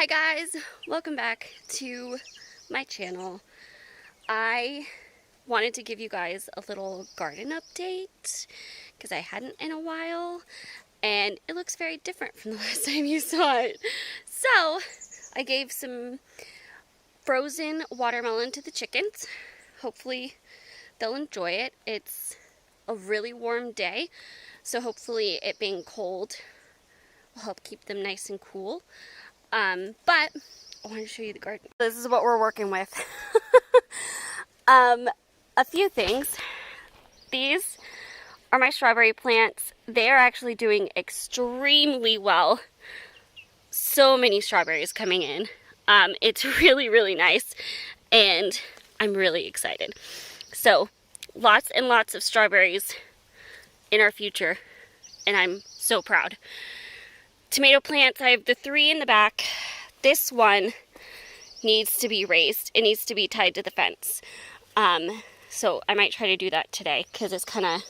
Hi guys, welcome back to my channel. I wanted to give you guys a little garden update because I hadn't in a while and it looks very different from the last time you saw it. So I gave some frozen watermelon to the chickens. Hopefully they'll enjoy it. It's a really warm day, so hopefully it being cold will help keep them nice and cool. But I want to show you the garden. This is what we're working with. A few things. These are my strawberry plants. They are actually doing extremely well. So many strawberries coming in. It's really, really nice, and I'm really excited. So, lots and lots of strawberries in our future, and I'm so proud. Tomato plants, I have the 3 in the back. This one needs to be raised. It needs to be tied to the fence. So I might try to do that today because it's kind of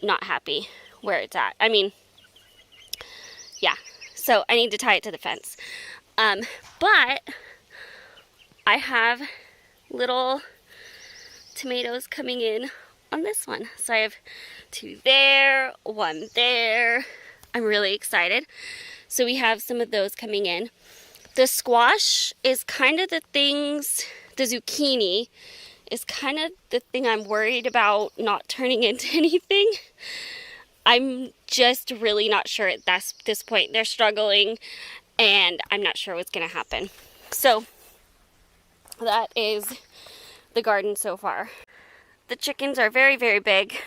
not happy where it's at. I mean, yeah. So I need to tie it to the fence. But I have little tomatoes coming in on this one. So I have 2 there, 1 there. I'm really excited. So we have some of those coming in. The squash is kind of the zucchini is kind of the thing I'm worried about not turning into anything. I'm just really not sure at this point. They're struggling and I'm not sure what's going to happen. So that is the garden so far. The chickens are very, very big.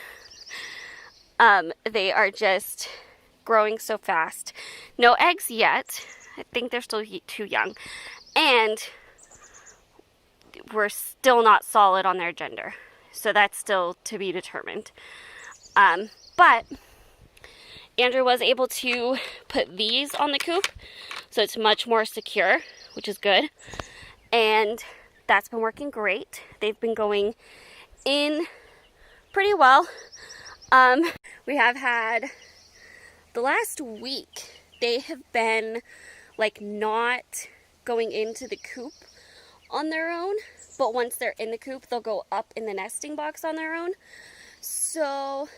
They are just growing so fast. No eggs yet. I think they're still too young. And we're still not solid on their gender. So that's still to be determined. But Andrew was able to put these on the coop. So it's much more secure, which is good. And that's been working great. They've been going in pretty well. We have had the last week, they have been like not going into the coop on their own, but once they're in the coop, they'll go up in the nesting box on their own. So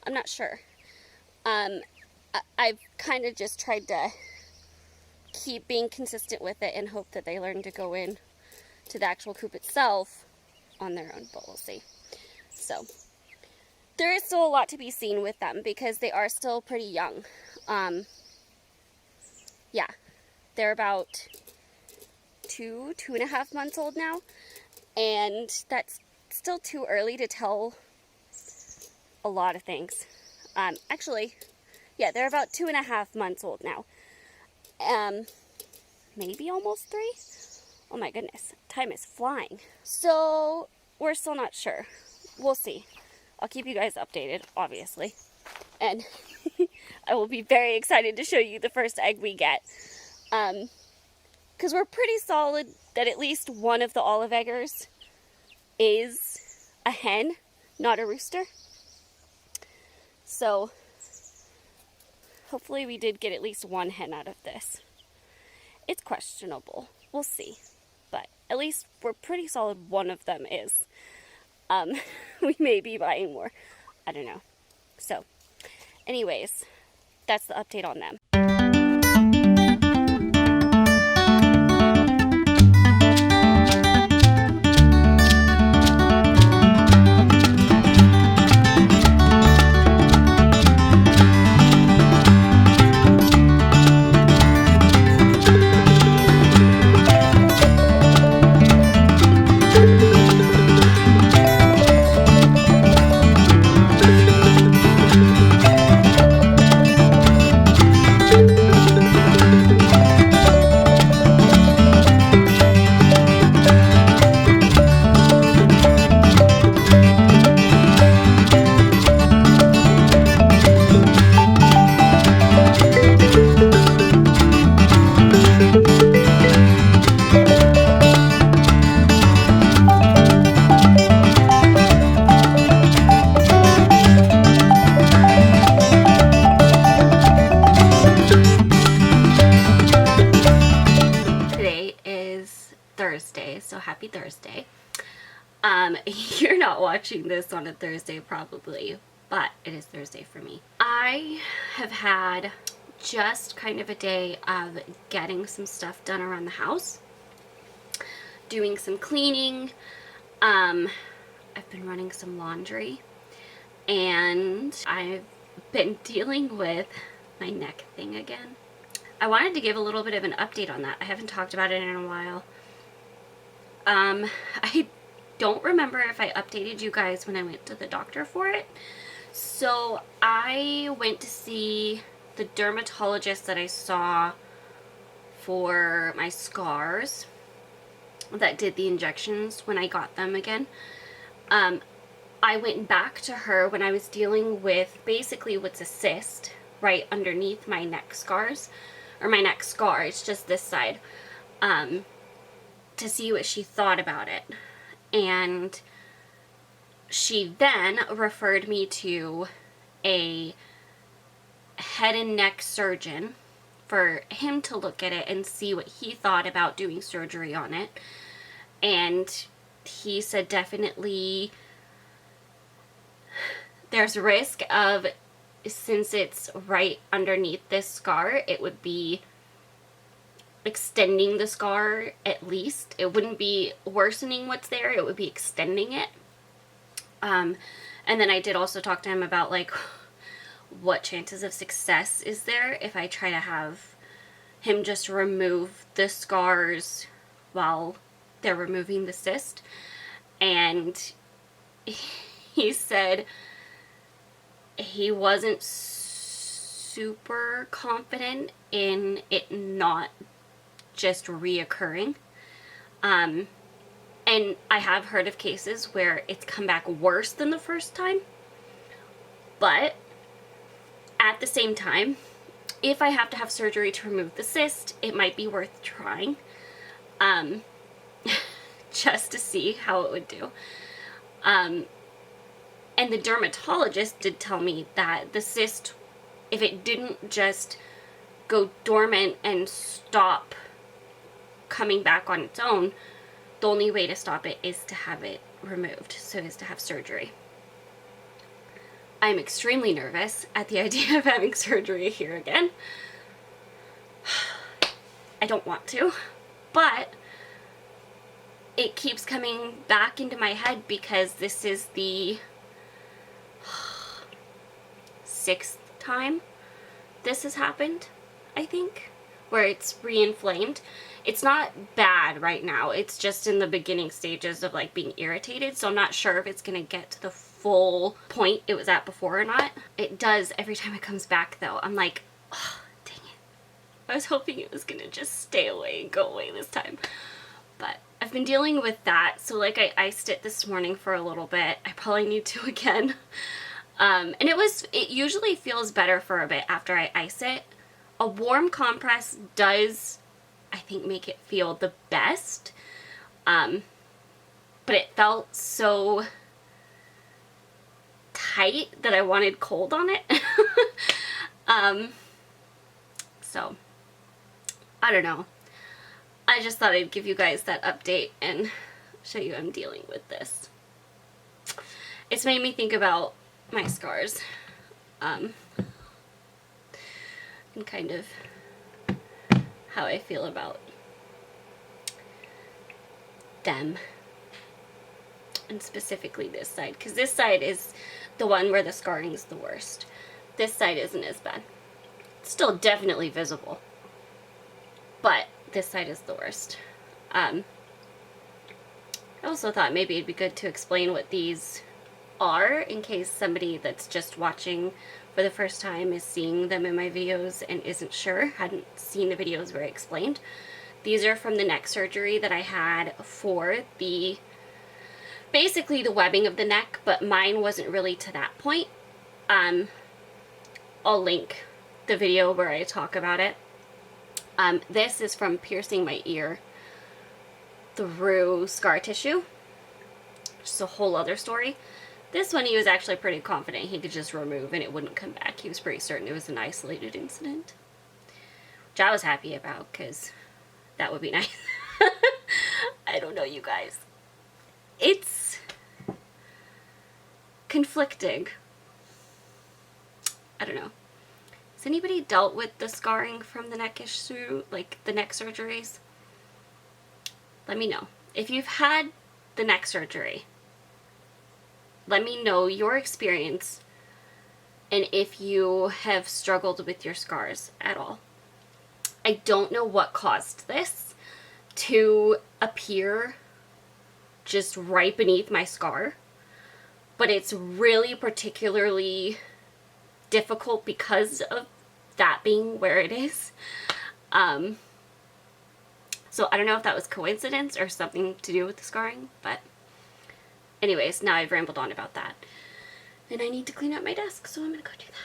I'm not sure. I've kind of just tried to keep being consistent with it and hope that they learn to go in to the actual coop itself on their own, but we'll see. So there is still a lot to be seen with them because they are still pretty young. Yeah, they're about 2.5 months old now, and that's still too early to tell a lot of things. Actually, yeah, they're about 2.5 months old now. Maybe almost 3? Oh my goodness, time is flying. So we're still not sure. We'll see. I'll keep you guys updated, obviously. And I will be very excited to show you the first egg we get. Because we're pretty solid that at least one of the olive eggers is a hen, not a rooster. So hopefully we did get at least one hen out of this. It's questionable. We'll see. But at least we're pretty solid one of them is. We may be buying more. I don't know. So, anyways, that's the update on them. so happy Thursday. You're not watching this on a Thursday probably, but it is Thursday for me. I have had just kind of a day of getting some stuff done around the house, doing some cleaning. I've been running some laundry, and I've been dealing with my neck thing again. I wanted to give a little bit of an update on that. I haven't talked about it in a while. I don't remember if I updated you guys when I went to the doctor for it. So I went to see the dermatologist that I saw for my scars that did the injections when I got them again. I went back to her when I was dealing with basically what's a cyst right underneath my neck scars, or my neck scar, it's just this side, to see what she thought about it. And she then referred me to a head and neck surgeon for him to look at it and see what he thought about doing surgery on it. And he said definitely there's risk of, since it's right underneath this scar, it would be extending the scar at least. It wouldn't be worsening what's there, it would be extending it. And then I did also talk to him about like what chances of success is there if I try to have him just remove the scars while they're removing the cyst. And he said he wasn't super confident in it not just reoccurring. And I have heard of cases where it's come back worse than the first time. But at the same time, if I have to have surgery to remove the cyst, it might be worth trying. Just to see how it would do. And the dermatologist did tell me that the cyst, if it didn't just go dormant and stop coming back on its own, the only way to stop it is to have it removed, so is to have surgery. I'm extremely nervous at the idea of having surgery here again. I don't want to, but it keeps coming back into my head because this is the 6th time this has happened, I think, where it's re-inflamed. It's not bad right now, it's just in the beginning stages of like being irritated, so I'm not sure if it's gonna get to the full point it was at before or not. It does every time it comes back though. I'm like, oh, dang it. I was hoping it was gonna just stay away and go away this time. But I've been dealing with that, so like I iced it this morning for a little bit. I probably need to again. And it usually feels better for a bit after I ice it. A warm compress does, I think, make it feel the best. But it felt so tight that I wanted cold on it. So, I don't know. I just thought I'd give you guys that update and show you I'm dealing with this. It's made me think about my scars, and kind of how I feel about them, and specifically this side, because this side is the one where the scarring is the worst. This side isn't as bad. It's still definitely visible, but this side is the worst. I also thought maybe it'd be good to explain what these are in case somebody that's just watching for the first time is seeing them in my videos and isn't sure, hadn't seen the videos where I explained. These are from the neck surgery that I had for basically the webbing of the neck, but mine wasn't really to that point. I'll link the video where I talk about it. This is from piercing my ear through scar tissue, which is a whole other story. This one he was actually pretty confident he could just remove and it wouldn't come back. He was pretty certain it was an isolated incident, which I was happy about because that would be nice. I don't know, you guys. It's conflicting. I don't know. Has anybody dealt with the scarring from the neck issue, like the neck surgeries? Let me know. If you've had the neck surgery, let me know your experience and if you have struggled with your scars at all. I don't know what caused this to appear just right beneath my scar, but it's really particularly difficult because of that being where it is. So I don't know if that was coincidence or something to do with the scarring, but anyways, now I've rambled on about that. And I need to clean up my desk, so I'm gonna go do that.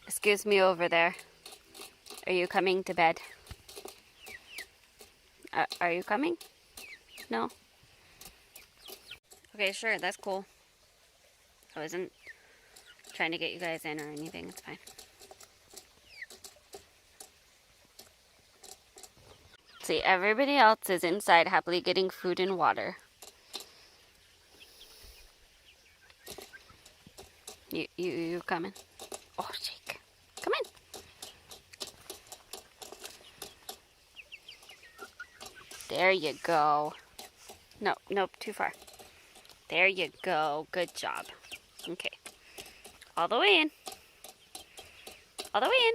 Excuse me over there. Are you coming to bed? Are you coming? No? Okay, sure, that's cool. I wasn't trying to get you guys in or anything, it's fine. See, everybody else is inside happily getting food and water. You coming? Oh, shake. Come in. There you go. No, nope, too far. There you go. Good job. Okay. All the way in. All the way in.